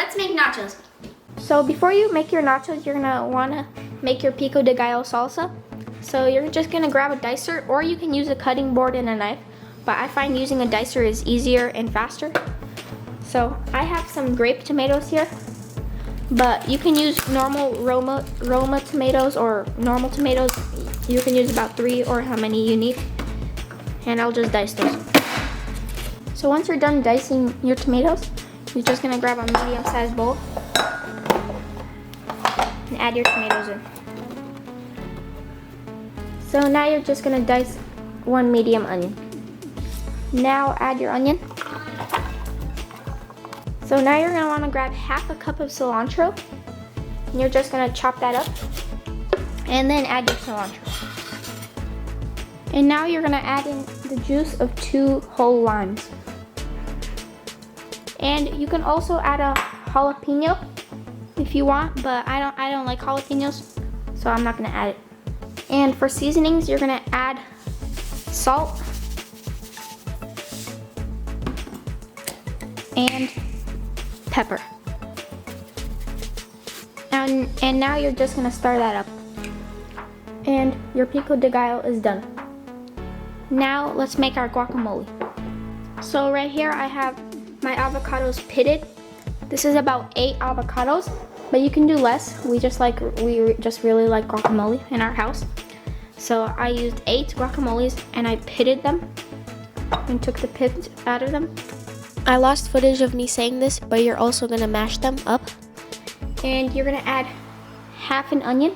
let's make nachos. So before you make your nachos, you're gonna wanna make your Pico de Gallo salsa. So you're just gonna grab a dicer, or you can use a cutting board and a knife, but I find using a dicer is easier and faster. So I have some grape tomatoes here, but you can use normal Roma tomatoes or normal tomatoes. You can use about 3 or how many you need, and I'll just dice those. So once you're done dicing your tomatoes, you're just gonna grab a medium-sized bowl and add your tomatoes in. So now you're just gonna dice 1 medium onion. Now add your onion. So now you're gonna wanna grab half a cup of cilantro, and you're just gonna chop that up, and then add your cilantro. And now you're gonna add in the juice of 2 whole limes. And you can also add a jalapeno if you want, but I don't like jalapenos, so I'm not gonna add it. And for seasonings, you're gonna add salt and pepper. And now you're just gonna stir that up. And your Pico de Gallo is done. Now let's make our guacamole. So right here I have my avocados pitted. This is about 8 avocados, but you can do less. We just really like guacamole in our house. So I used 8 guacamoles and I pitted them and took the pit out of them. I lost footage of me saying this, but you're also gonna mash them up. And you're gonna add half an onion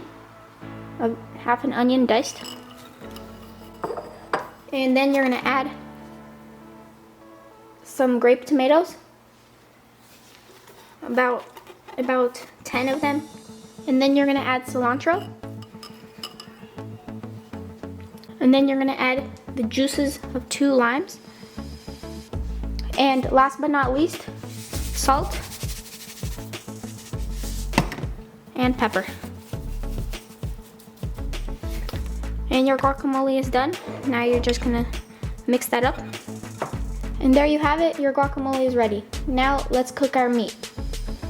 diced. And then you're gonna add some grape tomatoes, about 10 of them. And then you're gonna add cilantro. And then you're gonna add the juices of 2 limes. And last but not least, salt and pepper. And your guacamole is done. Now you're just gonna mix that up. And there you have it, your guacamole is ready. Now let's cook our meat.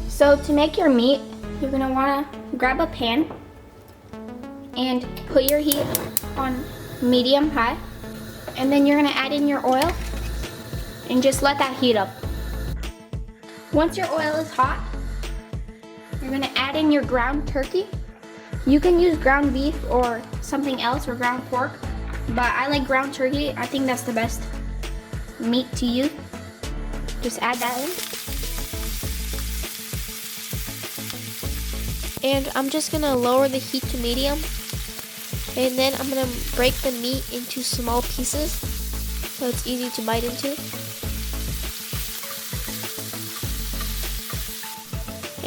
So to make your meat, you're gonna wanna grab a pan and put your heat on medium high. And then you're gonna add in your oil and just let that heat up. Once your oil is hot, you're gonna add in your ground turkey. You can use ground beef or something else, or ground pork, but I like ground turkey. I think that's the best meat to use. Just add that in. And I'm just gonna lower the heat to medium, and then I'm gonna break the meat into small pieces so it's easy to bite into.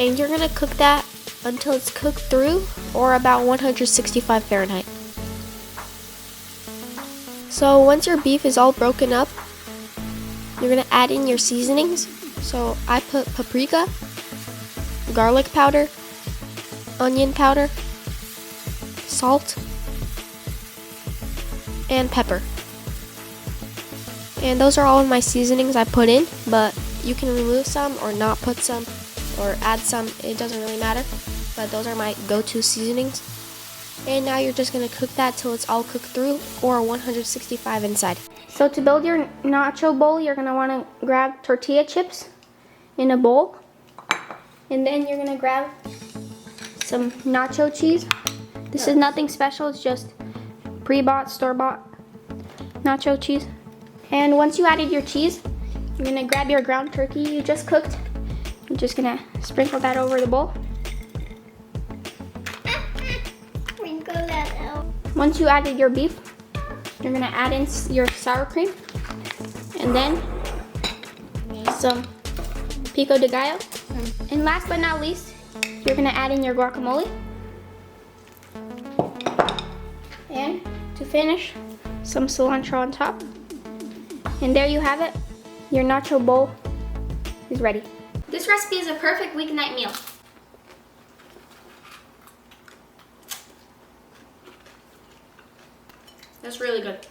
And you're gonna cook that until it's cooked through, or about 165 Fahrenheit. So once your beef is all broken up, you're gonna add in your seasonings. So I put paprika, garlic powder, onion powder, salt, and pepper. And those are all of my seasonings I put in, but you can remove some or not put some or add some, it doesn't really matter. But those are my go-to seasonings. And now you're just gonna cook that till it's all cooked through, or 165 inside. So to build your nacho bowl, you're gonna wanna grab tortilla chips in a bowl. And then you're gonna grab some nacho cheese. This is nothing special, it's just pre-bought, store-bought nacho cheese. And once you added your cheese, you're gonna grab your ground turkey you just cooked. You're just gonna sprinkle that over the bowl. Sprinkle that out. Once you added your beef, you're gonna add in your sour cream, and then some Pico de Gallo. And last but not least, you're gonna add in your guacamole. And to finish, some cilantro on top. And there you have it. Your nacho bowl is ready. This recipe is a perfect weeknight meal. That's really good.